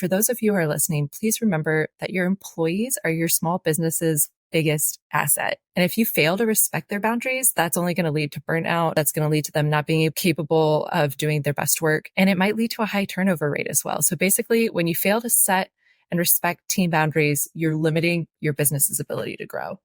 for those of you who are listening, please remember that your employees are your small business's biggest asset. And if you fail to respect their boundaries, that's only going to lead to burnout. That's going to lead to them not being capable of doing their best work. And it might lead to a high turnover rate as well. So basically, when you fail to set and respect team boundaries, you're limiting your business's ability to grow.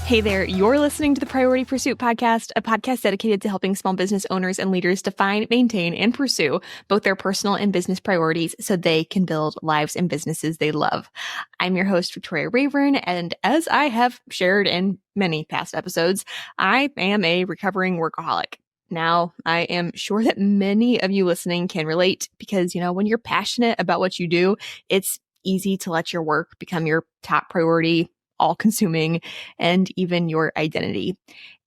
Hey there, you're listening to the Priority Pursuit Podcast, a podcast dedicated to helping small business owners and leaders define, maintain, and pursue both their personal and business priorities so they can build lives and businesses they love. I'm your host, Victoria Rayburn, and as I have shared in many past episodes, I am a recovering workaholic. Now, I am sure that many of you listening can relate because, when you're passionate about what you do, it's easy to let your work become your top priority, all-consuming, and even your identity.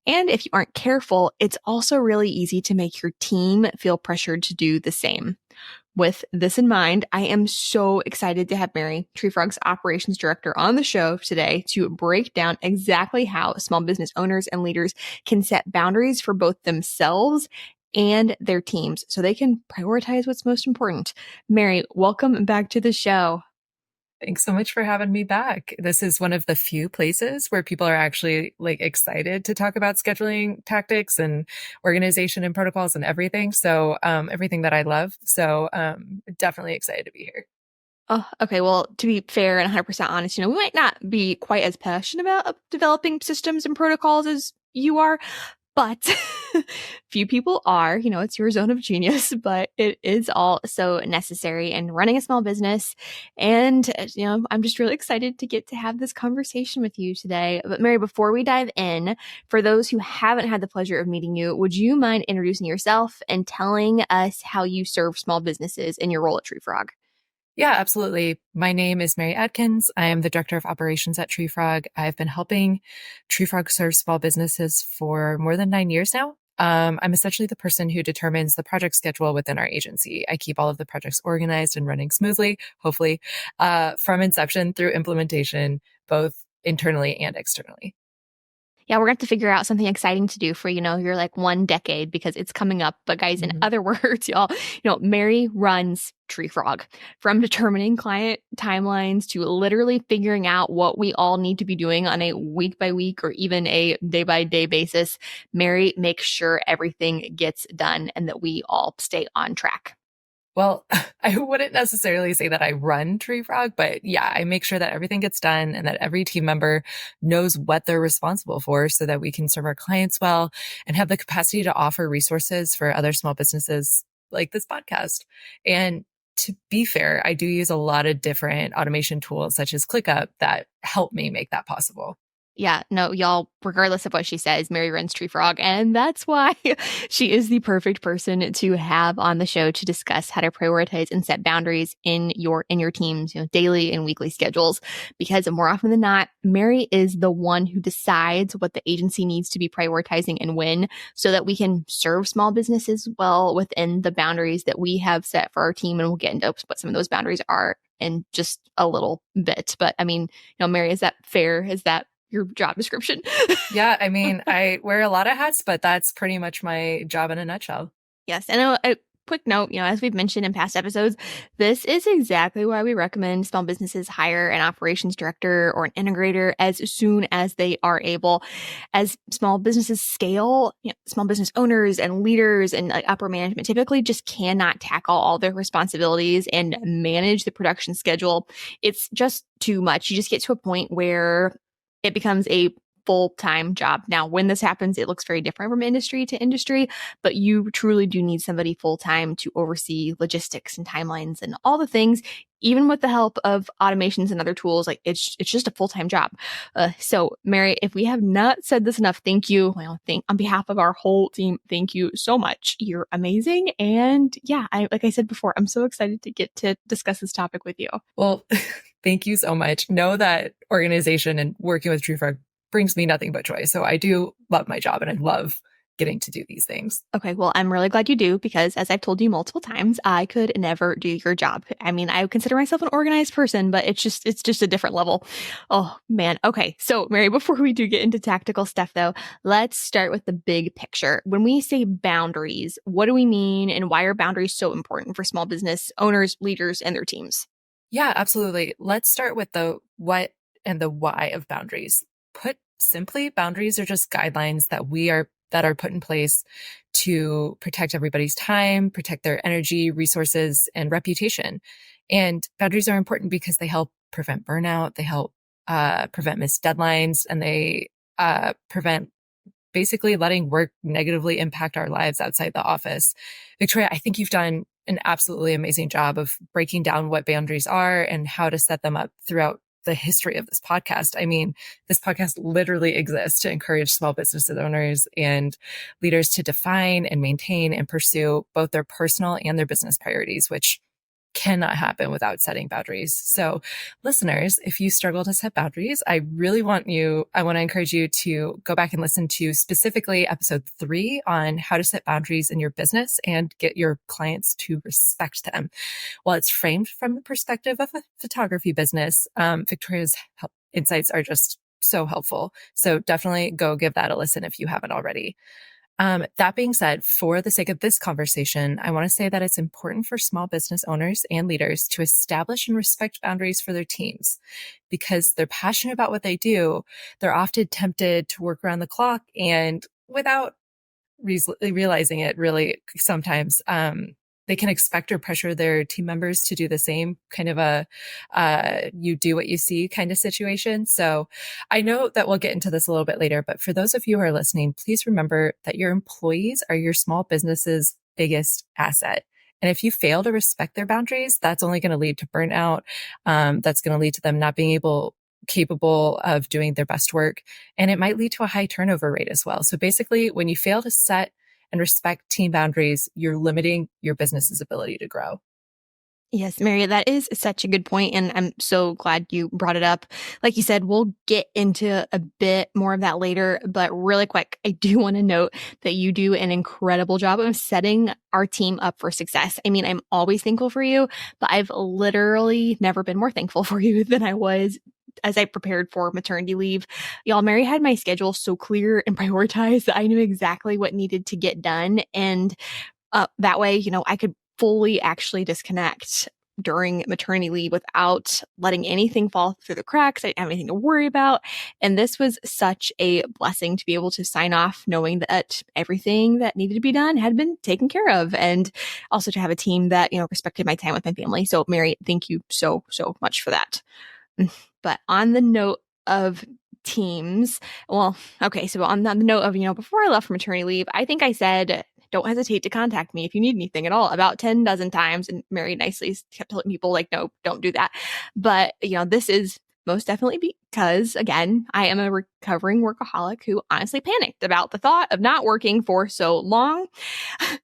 And if you aren't careful, it's also really easy to make your team feel pressured to do the same. With this in mind, I am so excited to have Mary, Treefrog's operations director, on the show today to break down exactly how small business owners and leaders can set boundaries for both themselves and their teams so they can prioritize what's most important. Mary, welcome back to the show. Thanks so much for having me back. This is one of the few places where people are actually excited to talk about scheduling tactics and organization and protocols and everything. So everything that I love. So definitely excited to be here. Oh, okay. Well, to be fair and 100% honest, we might not be quite as passionate about developing systems and protocols as you are, but few people are. It's your zone of genius, but it is all so necessary in running a small business. And, I'm just really excited to get to have this conversation with you today. But Mary, before we dive in, for those who haven't had the pleasure of meeting you, would you mind introducing yourself and telling us how you serve small businesses in your role at Treefrog? Yeah, absolutely. My name is Mary Adkins. I am the director of operations at Treefrog. I've been helping Treefrog serve small businesses for more than 9 years now. I'm essentially the person who determines the project schedule within our agency. I keep all of the projects organized and running smoothly, hopefully, from inception through implementation, both internally and externally. Yeah, we're going to have to figure out something exciting to do for, your 1 decade because it's coming up. But guys, in other words, y'all, Mary runs Treefrog, from determining client timelines to literally figuring out what we all need to be doing on a week by week or even a day by day basis. Mary makes sure everything gets done and that we all stay on track. Well, I wouldn't necessarily say that I run Treefrog, but yeah, I make sure that everything gets done and that every team member knows what they're responsible for so that we can serve our clients well and have the capacity to offer resources for other small businesses like this podcast. And to be fair, I do use a lot of different automation tools such as ClickUp that help me make that possible. Yeah, no, y'all, regardless of what she says, Mary runs Treefrog, and that's why she is the perfect person to have on the show to discuss how to prioritize and set boundaries in your team's daily and weekly schedules. Because more often than not, Mary is the one who decides what the agency needs to be prioritizing and when, so that we can serve small businesses well within the boundaries that we have set for our team. And we'll get into what some of those boundaries are in just a little bit. But I mean, Mary, is that fair? Is that your job description? Yeah, I mean, I wear a lot of hats, but that's pretty much my job in a nutshell. Yes. And a quick note, as we've mentioned in past episodes, this is exactly why we recommend small businesses hire an operations director or an integrator as soon as they are able. As small businesses scale, small business owners and leaders and upper management typically just cannot tackle all their responsibilities and manage the production schedule. It's just too much. You just get to a point where it becomes a full-time job. Now, when this happens, it looks very different from industry to industry, but you truly do need somebody full-time to oversee logistics and timelines and all the things, even with the help of automations and other tools. It's just a full-time job. So Mary, if we have not said this enough, thank you. On behalf of our whole team, thank you so much. You're amazing. And yeah, like I said before, I'm so excited to get to discuss this topic with you. Well, thank you so much. Know that organization and working with Treefrog brings me nothing but joy. So I do love my job and I love getting to do these things. Okay, well, I'm really glad you do because as I've told you multiple times, I could never do your job. I mean, I consider myself an organized person, but it's just a different level. Oh, man. Okay. So, Mary, before we do get into tactical stuff though, let's start with the big picture. When we say boundaries, what do we mean and why are boundaries so important for small business owners, leaders, and their teams? Yeah, absolutely. Let's start with the what and the why of boundaries. Put simply, boundaries are just guidelines that are put in place to protect everybody's time, protect their energy, resources, and reputation. And boundaries are important because they help prevent burnout, they help prevent missed deadlines, and they prevent basically letting work negatively impact our lives outside the office. Victoria, I think you've done an absolutely amazing job of breaking down what boundaries are and how to set them up throughout the history of this podcast. I mean, this podcast literally exists to encourage small business owners and leaders to define and maintain and pursue both their personal and their business priorities, which cannot happen without setting boundaries. So listeners, if you struggle to set boundaries, I want to encourage you to go back and listen to specifically episode 3 on how to set boundaries in your business and get your clients to respect them. While it's framed from the perspective of a photography business, Victoria's insights are just so helpful. So definitely go give that a listen if you haven't already. That being said, for the sake of this conversation, I want to say that it's important for small business owners and leaders to establish and respect boundaries for their teams because they're passionate about what they do. They're often tempted to work around the clock and without realizing it really sometimes, they can expect or pressure their team members to do the same, kind of a you do what you see kind of situation. So I know that we'll get into this a little bit later, but for those of you who are listening, please remember that your employees are your small business's biggest asset. And if you fail to respect their boundaries, that's only going to lead to burnout. That's going to lead to them not being capable of doing their best work. And it might lead to a high turnover rate as well. So basically, when you fail to set and respect team boundaries, you're limiting your business's ability to grow. Yes, Mary, that is such a good point, and I'm so glad you brought it up. Like you said, we'll get into a bit more of that later, but really quick, I do want to note that you do an incredible job of setting our team up for success. I mean, I'm always thankful for you, but I've literally never been more thankful for you than I was as I prepared for maternity leave. Y'all, Mary had my schedule so clear and prioritized that I knew exactly what needed to get done. And that way, I could fully actually disconnect during maternity leave without letting anything fall through the cracks. I didn't have anything to worry about. And this was such a blessing to be able to sign off knowing that everything that needed to be done had been taken care of. And also to have a team that, respected my time with my family. So Mary, thank you so, so much for that. But on the note of teams, well, okay, so on the note of, before I left for maternity leave, I think I said, don't hesitate to contact me if you need anything at all, about 10 dozen times. And Mary nicely kept telling people like, no, don't do that. But, this is most definitely because, again, I am a recovering workaholic who honestly panicked about the thought of not working for so long.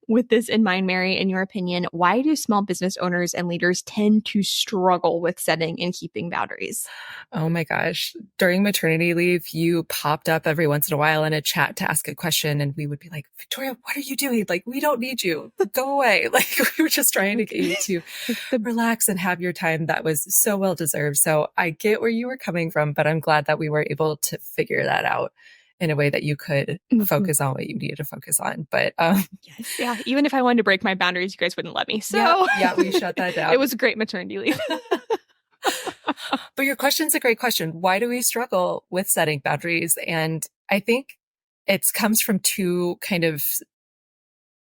With this in mind, Mary, in your opinion, why do small business owners and leaders tend to struggle with setting and keeping boundaries? Oh my gosh. During maternity leave, you popped up every once in a while in a chat to ask a question. And we would be like, Victoria, what are you doing? Like, we don't need you. Go away. Like, we were just trying to get you to relax and have your time. That was so well deserved. So I get where you were coming from, but I'm glad that we were able to figure that out in a way that you could focus on what you needed to focus on. But yes, yeah, even if I wanted to break my boundaries, you guys wouldn't let me. So yeah, we shut that down. It was a great maternity leave. But your question's a great question. Why do we struggle with setting boundaries? And I think it comes from two kind of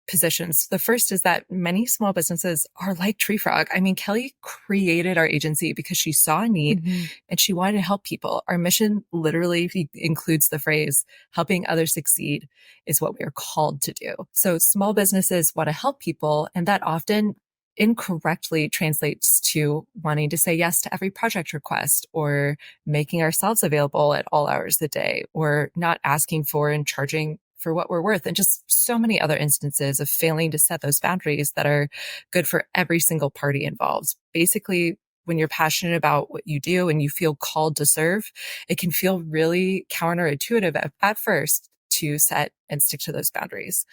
positions. The first is that many small businesses are like Treefrog. I mean, Kelly created our agency because she saw a need and she wanted to help people. Our mission literally includes the phrase, helping others succeed is what we are called to do. So small businesses want to help people, and that often incorrectly translates to wanting to say yes to every project request or making ourselves available at all hours of the day or not asking for and charging for what we're worth, and just so many other instances of failing to set those boundaries that are good for every single party involved. Basically, when you're passionate about what you do and you feel called to serve, it can feel really counterintuitive at first to set and stick to those boundaries.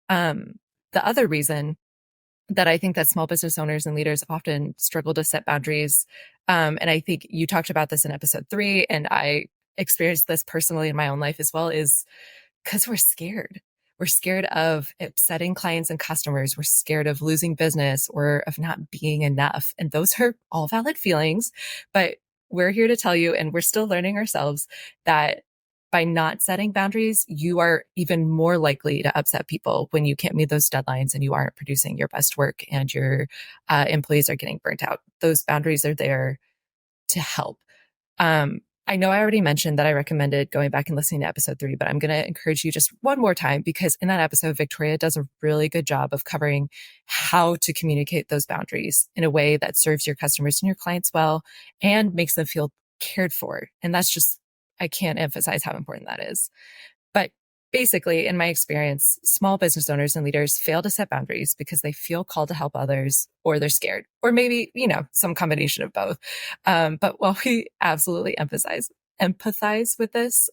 The other reason that I think that small business owners and leaders often struggle to set boundaries, and I think you talked about this in episode 3, and I experienced this personally in my own life as well, is because we're scared. We're scared of upsetting clients and customers. We're scared of losing business or of not being enough. And those are all valid feelings, but we're here to tell you, and we're still learning ourselves, that by not setting boundaries, you are even more likely to upset people when you can't meet those deadlines and you aren't producing your best work and your employees are getting burnt out. Those boundaries are there to help. I know I already mentioned that I recommended going back and listening to episode 3, but I'm going to encourage you just one more time, because in that episode, Victoria does a really good job of covering how to communicate those boundaries in a way that serves your customers and your clients well and makes them feel cared for. And that's just, I can't emphasize how important that is. But basically, in my experience, small business owners and leaders fail to set boundaries because they feel called to help others, or they're scared, or maybe, some combination of both. But while we absolutely empathize with this,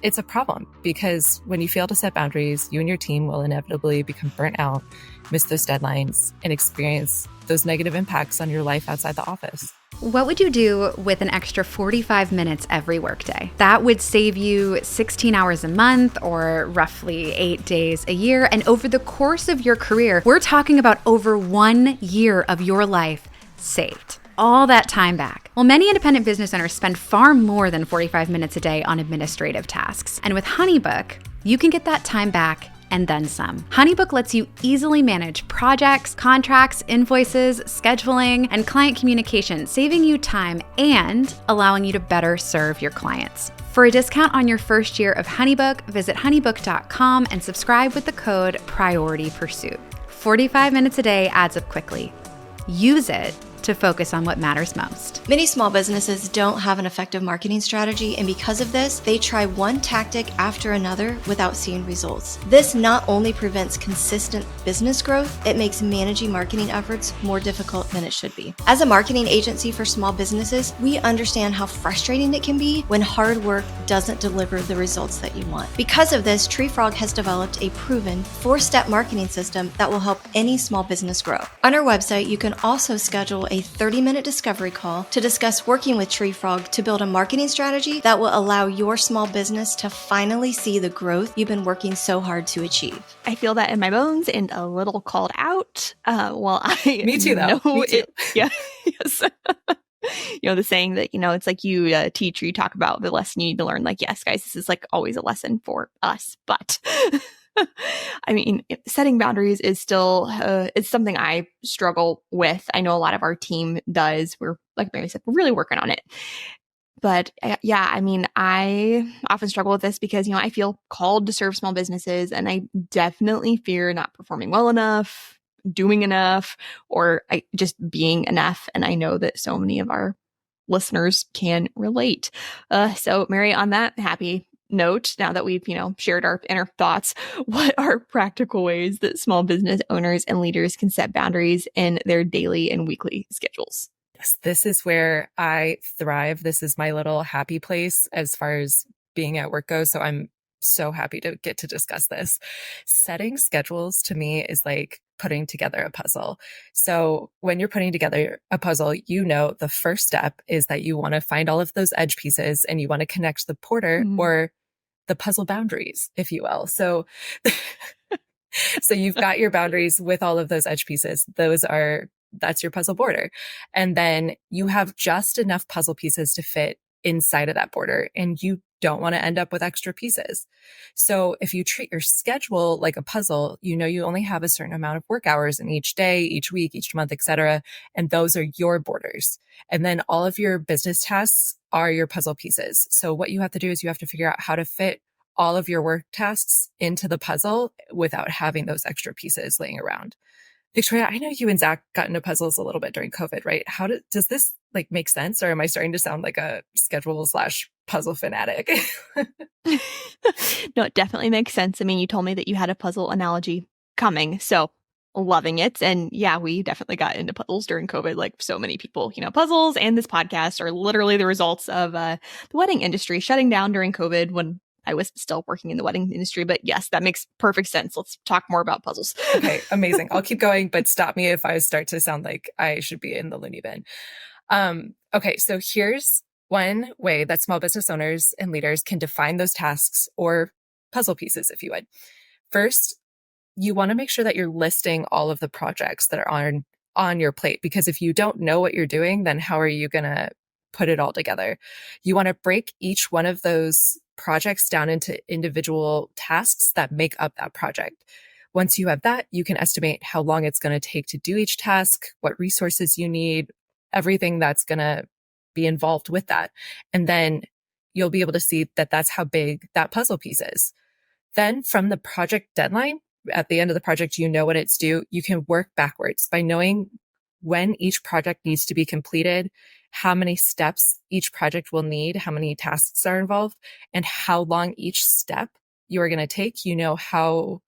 it's a problem, because when you fail to set boundaries, you and your team will inevitably become burnt out, miss those deadlines, and experience those negative impacts on your life outside the office. What would you do with an extra 45 minutes every workday? That would save you 16 hours a month, or roughly 8 days a year. And over the course of your career, we're talking about over 1 year of your life saved. All that time back. Well, many independent business owners spend far more than 45 minutes a day on administrative tasks. And with HoneyBook, you can get that time back and then some. HoneyBook lets you easily manage projects, contracts, invoices, scheduling, and client communication, saving you time and allowing you to better serve your clients. For a discount on your first year of HoneyBook, visit honeybook.com and subscribe with the code PriorityPursuit. 45 minutes a day adds up quickly. Use it to focus on what matters most. Many small businesses don't have an effective marketing strategy, and because of this, they try one tactic after another without seeing results. This not only prevents consistent business growth, it makes managing marketing efforts more difficult than it should be. As a marketing agency for small businesses, we understand how frustrating it can be when hard work doesn't deliver the results that you want. Because of this, Treefrog has developed a proven 4-step marketing system that will help any small business grow. On our website, you can also schedule a 30-minute discovery call to discuss working with Treefrog to build a marketing strategy that will allow your small business to finally see the growth you've been working so hard to achieve. I feel that in my bones and a little called out. Me too, though. Me too. Yeah. Yes. The saying that, it's like you teach or you talk about the lesson you need to learn. Like, yes, guys, this is like always a lesson for us, but I mean, setting boundaries is still, it's something I struggle with. I know a lot of our team does. We're, like Mary said, we're really working on it. But yeah, I mean, I often struggle with this because, I feel called to serve small businesses, and I definitely fear not performing well enough, doing enough, or just being enough. And I know that so many of our listeners can relate. So Mary, on that happy note, now that we've, shared our inner thoughts, what are practical ways that small business owners and leaders can set boundaries in their daily and weekly schedules? Yes, this is where I thrive. This is my little happy place as far as being at work goes. So I'm so happy to get to discuss this. Setting schedules to me is like putting together a puzzle. So when you're putting together a puzzle, the first step is that you want to find all of those edge pieces and you want to connect the border or the puzzle boundaries, if you will. So, so you've got your boundaries with all of those edge pieces. That's your puzzle border. And then you have just enough puzzle pieces to fit inside of that border, and you don't want to end up with extra pieces. So if you treat your schedule like a puzzle, you only have a certain amount of work hours in each day, each week, each month, etc. And those are your borders. And then all of your business tasks are your puzzle pieces. So what you have to do is you have to figure out how to fit all of your work tasks into the puzzle without having those extra pieces laying around. Victoria, I know you and Zach got into puzzles a little bit during COVID, right? Does this make sense, or am I starting to sound like a schedule/puzzle fanatic? No, it definitely makes sense. I mean, you told me that you had a puzzle analogy coming, so loving it. And yeah, we definitely got into puzzles during COVID, like so many people. Puzzles and this podcast are literally the results of the wedding industry shutting down during COVID when I was still working in the wedding industry. But yes, that makes perfect sense. Let's talk more about puzzles. Okay, amazing. I'll keep going, but stop me if I start to sound like I should be in the loony bin. Okay, so here's one way that small business owners and leaders can define those tasks or puzzle pieces, if you would. First, you want to make sure that you're listing all of the projects that are on your plate, because if you don't know what you're doing, then how are you going to put it all together? You want to break each one of those projects down into individual tasks that make up that project. Once you have that, you can estimate how long it's going to take to do each task, what resources you need, everything that's going to be involved with that. And then you'll be able to see that that's how big that puzzle piece is. Then from the project deadline, at the end of the project, you know what it's due. You can work backwards by knowing when each project needs to be completed, how many steps each project will need, how many tasks are involved, and how long each step you are going to take. You know how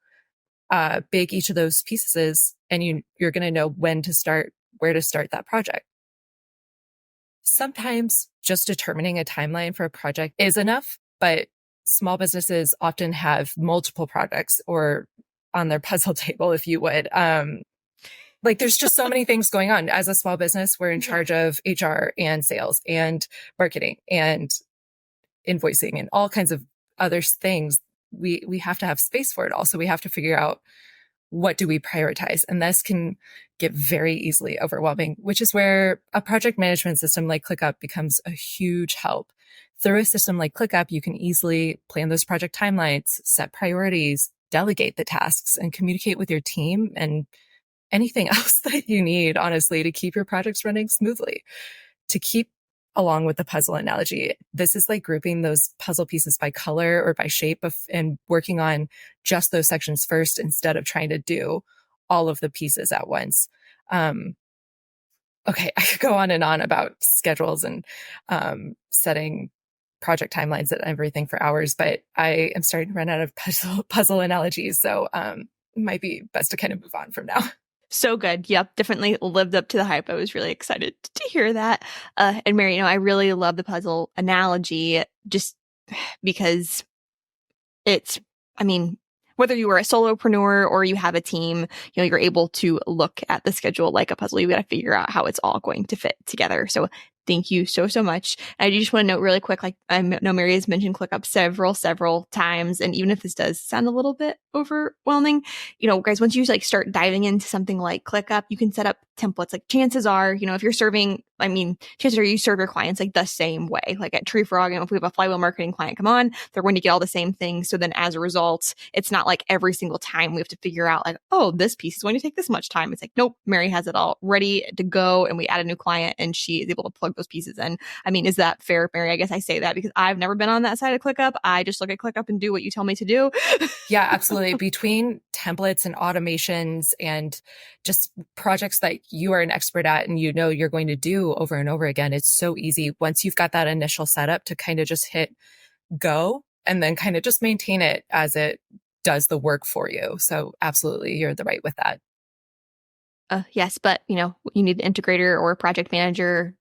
big each of those pieces is, and you're going to know when to start, where to start that project. Sometimes just determining a timeline for a project is enough, but small businesses often have multiple projects or on their puzzle table, if you would. Like there's just so many things going on. As a small business, we're in charge of HR and sales and marketing and invoicing and all kinds of other things. We have to have space for it all. So we have to figure out, what do we prioritize? And this can get very easily overwhelming, which is where a project management system like ClickUp becomes a huge help. Through a system like ClickUp, you can easily plan those project timelines, set priorities, delegate the tasks, and communicate with your team and anything else that you need, honestly, to keep your projects running smoothly. To keep along with the puzzle analogy, this is like grouping those puzzle pieces by color or by shape and working on just those sections first instead of trying to do all of the pieces at once. Okay, I could go on and on about schedules and setting project timelines and everything for hours, but I am starting to run out of puzzle analogies. So it might be best to kind of move on from now. So good. Yep. Definitely lived up to the hype. I was really excited to hear that. And Mary, I really love the puzzle analogy just because whether you are a solopreneur or you have a team, you're able to look at the schedule like a puzzle. You got to figure out how it's all going to fit together. So thank you so much. I just want to note really quick, like I know Mary has mentioned ClickUp several times. And even if this does sound a little bit overwhelming, guys, once you start diving into something like ClickUp, you can set up templates. Like chances are, if you're chances are you serve your clients like the same way. Like at Treefrog, if we have a flywheel marketing client come on, they're going to get all the same things. So then as a result, it's not like every single time we have to figure out like, oh, this piece is going to take this much time. It's like, nope, Mary has it all ready to go. And we add a new client and she is able to plug those pieces in. Is that fair, Mary? I guess I say that because I've never been on that side of ClickUp. I just look at ClickUp and do what you tell me to do. Yeah, absolutely. Between templates and automations and just projects that you are an expert at and you're going to do over and over again, it's so easy once you've got that initial setup to kind of just hit go and then kind of just maintain it as it does the work for you. So absolutely, you're the right with that. Yes, but you need an integrator or a project manager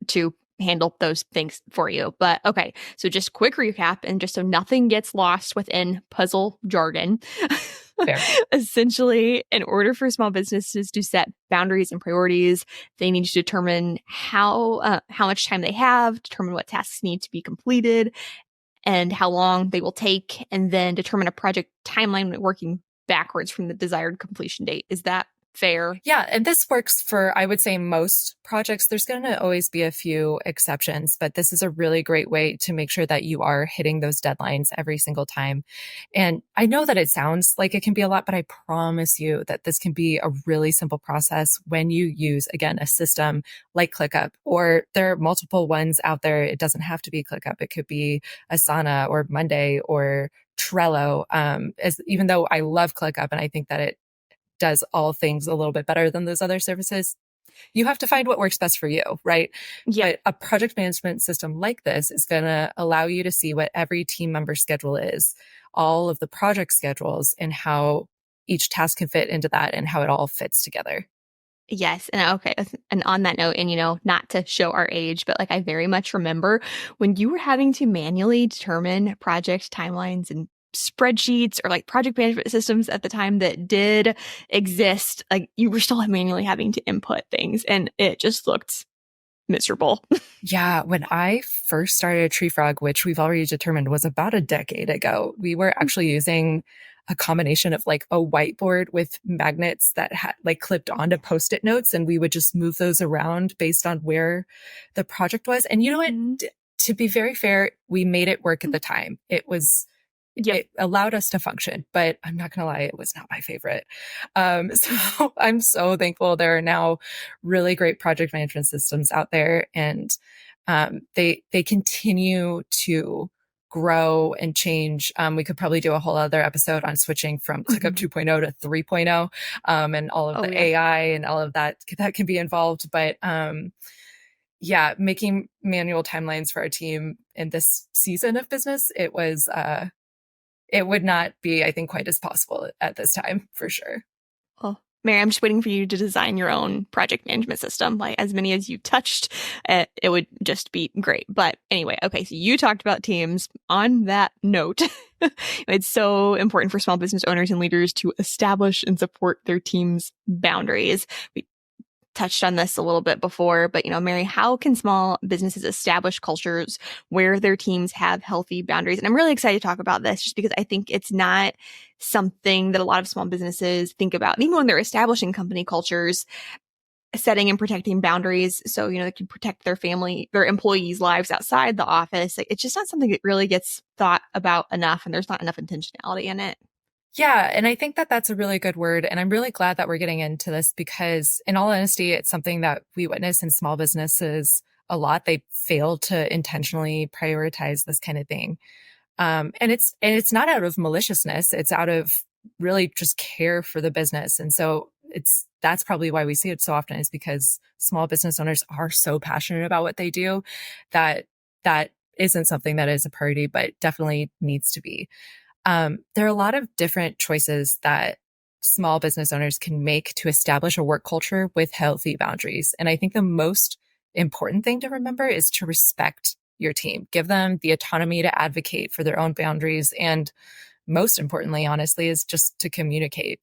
to handle those things for you. But okay, so just quick recap and just so nothing gets lost within puzzle jargon. Essentially, in order for small businesses to set boundaries and priorities, they need to determine how much time they have, determine what tasks need to be completed, and how long they will take, and then determine a project timeline working backwards from the desired completion date. Is that fair? Yeah. And this works for, I would say, most projects. There's going to always be a few exceptions, but this is a really great way to make sure that you are hitting those deadlines every single time. And I know that it sounds like it can be a lot, but I promise you that this can be a really simple process when you use, again, a system like ClickUp, or there are multiple ones out there. It doesn't have to be ClickUp. It could be Asana or Monday or Trello. Even though I love ClickUp and I think that it does all things a little bit better than those other services, you have to find what works best for you, right? Yeah. But a project management system like this is going to allow you to see what every team member's schedule is, all of the project schedules, and how each task can fit into that and how it all fits together. Yes. And okay. And on that note, and not to show our age, but like I very much remember when you were having to manually determine project timelines and spreadsheets or like project management systems at the time that did exist, like you were still manually having to input things and it just looked miserable. Yeah, when I first started Treefrog, which we've already determined was about a decade ago, we were actually using a combination of like a whiteboard with magnets that had like clipped onto post-it notes, and we would just move those around based on where the project was. And you know what? To be very fair, we made it work at the time. It allowed us to function, but I'm not going to lie, it was not my favorite. So I'm so thankful there are now really great project management systems out there, and they continue to grow and change. We could probably do a whole other episode on switching from ClickUp 2.0 to 3.0, and all of the AI and all of that can be involved. But yeah, making manual timelines for our team in this season of business, it would not be, I think, quite as possible at this time, for sure. Well, Mary, I'm just waiting for you to design your own project management system. Like as many as you touched, it would just be great. But anyway, okay, so you talked about teams. On that note, it's so important for small business owners and leaders to establish and support their team's boundaries. We touched on this a little bit before, but Mary, how can small businesses establish cultures where their teams have healthy boundaries? And I'm really excited to talk about this just because I think it's not something that a lot of small businesses think about. Even when they're establishing company cultures, setting and protecting boundaries so, they can protect their family, their employees' lives outside the office. Like, it's just not something that really gets thought about enough, and there's not enough intentionality in it. Yeah. And I think that that's a really good word. And I'm really glad that we're getting into this because in all honesty, it's something that we witness in small businesses a lot. They fail to intentionally prioritize this kind of thing. And it's not out of maliciousness. It's out of really just care for the business. And so that's probably why we see it so often, is because small business owners are so passionate about what they do that isn't something that is a priority, but definitely needs to be. There are a lot of different choices that small business owners can make to establish a work culture with healthy boundaries. And I think the most important thing to remember is to respect your team, give them the autonomy to advocate for their own boundaries. And most importantly, honestly, is just to communicate.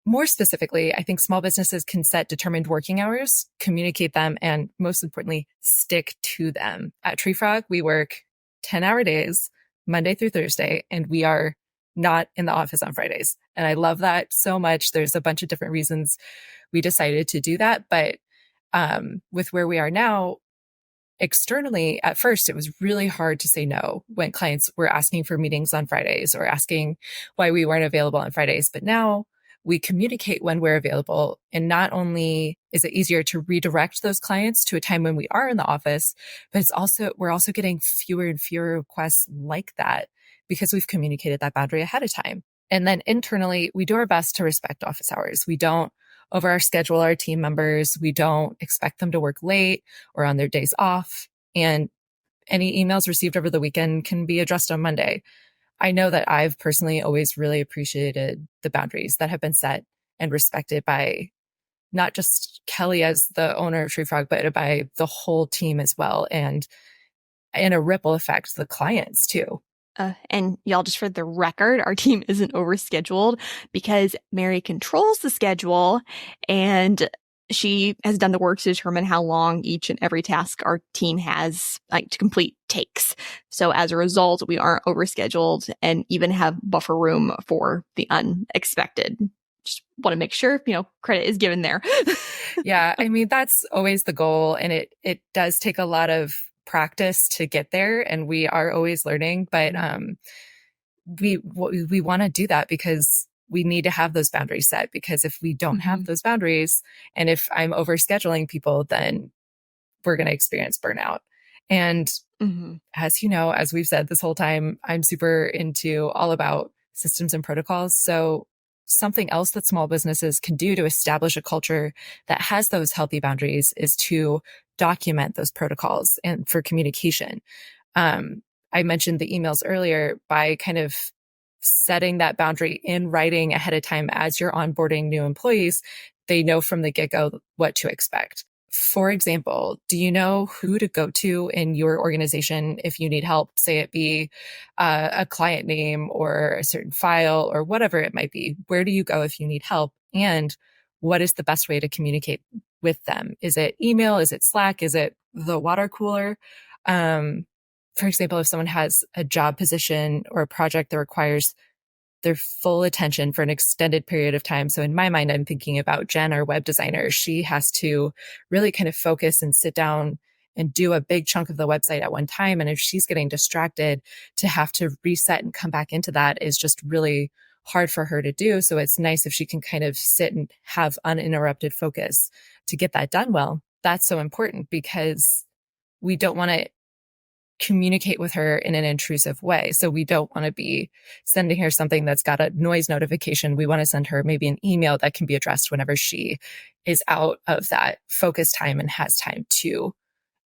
More specifically, I think small businesses can set determined working hours, communicate them, and most importantly, stick to them. At Treefrog, we work 10-hour days, Monday through Thursday, and we are not in the office on Fridays. And I love that so much. There's a bunch of different reasons we decided to do that. But with where we are now, externally, at first, it was really hard to say no when clients were asking for meetings on Fridays or asking why we weren't available on Fridays. But now we communicate when we're available. And not only is it easier to redirect those clients to a time when we are in the office, but we're also getting fewer and fewer requests like that because we've communicated that boundary ahead of time. And then internally, we do our best to respect office hours. We don't over schedule our team members. We don't expect them to work late or on their days off. And any emails received over the weekend can be addressed on Monday. I know that I've personally always really appreciated the boundaries that have been set and respected by not just Kelly as the owner of Treefrog, but by the whole team as well. And in a ripple effect, the clients too. And y'all, just for the record, our team isn't overscheduled because Mary controls the schedule and she has done the work to determine how long each and every task our team has to complete takes. So as a result, we aren't overscheduled and even have buffer room for the unexpected. Just want to make sure, credit is given there. Yeah. I mean, that's always the goal. And it does take a lot of practice to get there. And we are always learning, but we want to do that because we need to have those boundaries set, because if we don't have those boundaries and if I'm overscheduling people, then we're going to experience burnout. And as you know, as we've said this whole time, I'm super into all about systems and protocols. So something else that small businesses can do to establish a culture that has those healthy boundaries is to document those protocols and for communication. I mentioned the emails earlier. By kind of setting that boundary in writing ahead of time as you're onboarding new employees, they know from the get-go what to expect. For example, do you know who to go to in your organization if you need help, say it be a client name or a certain file or whatever it might be? Where do you go if you need help? And what is the best way to communicate with them? Is it email? Is it Slack? Is it the water cooler? For example, if someone has a job position or a project that requires their full attention for an extended period of time. So in my mind, I'm thinking about Jen, our web designer. She has to really kind of focus and sit down and do a big chunk of the website at one time. And if she's getting distracted, to have to reset and come back into that is just really hard for her to do. So it's nice if she can kind of sit and have uninterrupted focus to get that done well. That's so important because we don't want to communicate with her in an intrusive way. So we don't want to be sending her something that's got a noise notification. We want to send her maybe an email that can be addressed whenever she is out of that focus time and has time to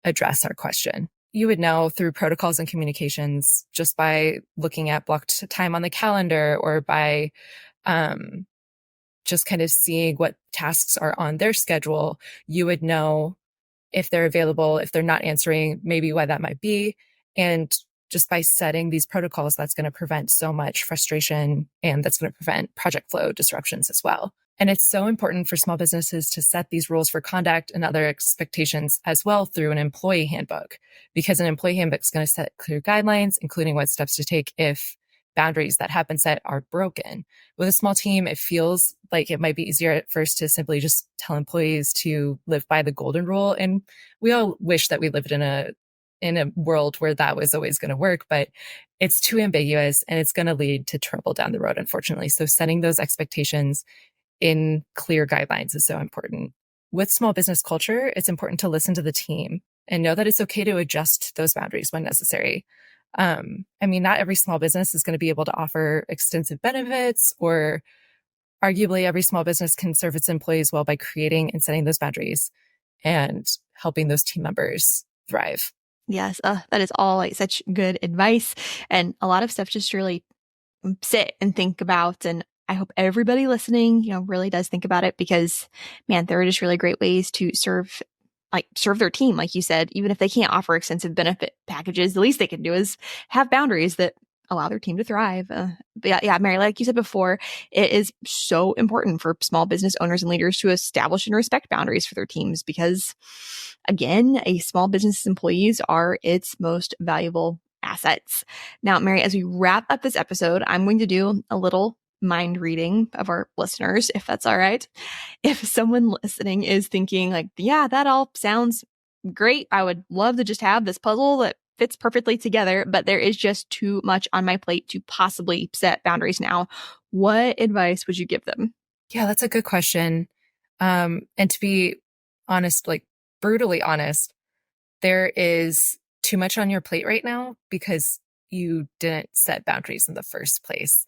address our question. You would know through protocols and communications just by looking at blocked time on the calendar or by just kind of seeing what tasks are on their schedule. You would know if they're available, if they're not answering, maybe why that might be. And just by setting these protocols, that's going to prevent so much frustration and that's going to prevent project flow disruptions as well. And it's so important for small businesses to set these rules for conduct and other expectations as well through an employee handbook, because an employee handbook is going to set clear guidelines, including what steps to take if boundaries that have been set are broken. With a small team, it feels like it might be easier at first to simply just tell employees to live by the golden rule. And we all wish that we lived in a world where that was always going to work, but it's too ambiguous and it's going to lead to trouble down the road, unfortunately. So setting those expectations in clear guidelines is so important. With small business culture, it's important to listen to the team and know that it's okay to adjust those boundaries when necessary. Not every small business is going to be able to offer extensive benefits, or arguably every small business can serve its employees well by creating and setting those boundaries and helping those team members thrive. Yes, that is all like such good advice and a lot of stuff just really sit and think about. And I hope everybody listening, really does think about it because, man, there are just really great ways to serve their team. Like you said, even if they can't offer extensive benefit packages, the least they can do is have boundaries that allow their team to thrive. But yeah, Mary, like you said before, it is so important for small business owners and leaders to establish and respect boundaries for their teams because, again, a small business employees are its most valuable assets. Now, Mary, as we wrap up this episode, I'm going to do a little mind reading of our listeners, if that's all right. If someone listening is thinking like, yeah, that all sounds great. I would love to just have this puzzle that fits perfectly together, but there is just too much on my plate to possibly set boundaries now. What advice would you give them? Yeah, that's a good question. And to be honest, like brutally honest, there is too much on your plate right now because you didn't set boundaries in the first place.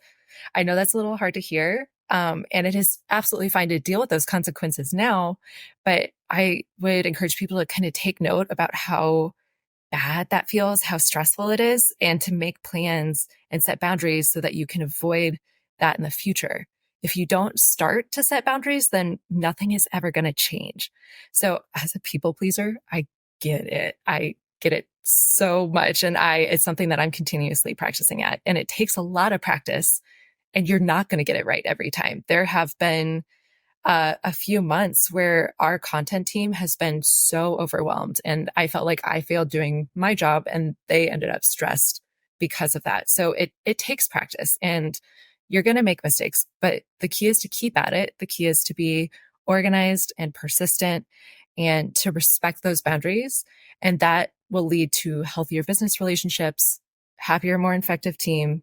I know that's a little hard to hear. And it is absolutely fine to deal with those consequences now, but I would encourage people to kind of take note about how bad that feels, how stressful it is, and to make plans and set boundaries so that you can avoid that in the future. If you don't start to set boundaries, then nothing is ever going to change. So as a people pleaser, I get it. I get it so much. And it's something that I'm continuously practicing at. And it takes a lot of practice. And you're not going to get it right every time. There have been a few months where our content team has been so overwhelmed and I felt like I failed doing my job and they ended up stressed because of that. So it takes practice and you're going to make mistakes, but the key is to keep at it. The key is to be organized and persistent and to respect those boundaries. And that will lead to healthier business relationships, happier, more effective team,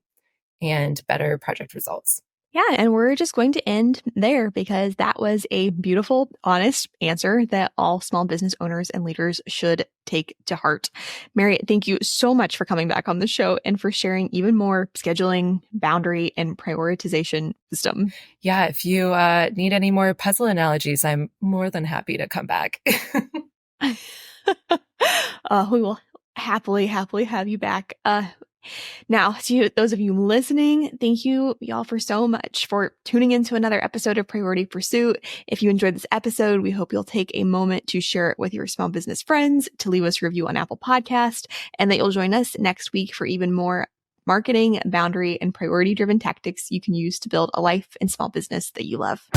and better project results. Yeah, and we're just going to end there because that was a beautiful, honest answer that all small business owners and leaders should take to heart. Mary, thank you so much for coming back on the show and for sharing even more scheduling, boundary, and prioritization wisdom. Yeah, if you need any more puzzle analogies, I'm more than happy to come back. We will happily have you back. Now, to those of you listening, thank you y'all for so much for tuning into another episode of Priority Pursuit. If you enjoyed this episode, we hope you'll take a moment to share it with your small business friends, to leave us a review on Apple Podcast, and that you'll join us next week for even more marketing, boundary, and priority-driven tactics you can use to build a life and small business that you love.